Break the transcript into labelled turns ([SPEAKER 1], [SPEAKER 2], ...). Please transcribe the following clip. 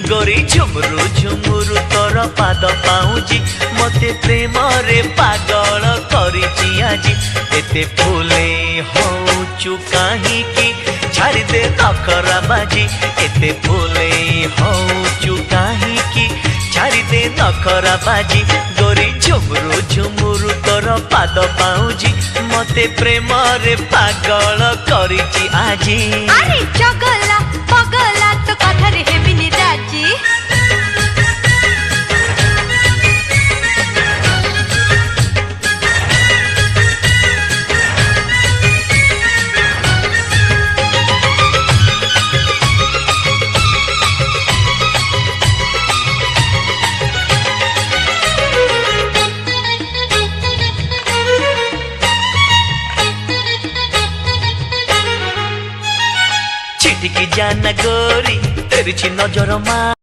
[SPEAKER 1] गोरी झुमरु झुमुरु तोर पाद पाऊजी मते प्रेम रे पागल करिची आजी एते फूले होचु काहे की छाड़ी दे नखरा बाजी एते फूले होचु काहे की छाड़ी दे नखरा बाजी गोरी झुमरु झुमुरु तोर पाद पाऊजी मते प्रेम रे पागल करिची आजी
[SPEAKER 2] अरे चगला पगला तो कथा रे हेबिनी राजी
[SPEAKER 1] चिटकी जाना गोरी तेरी छि नजर मा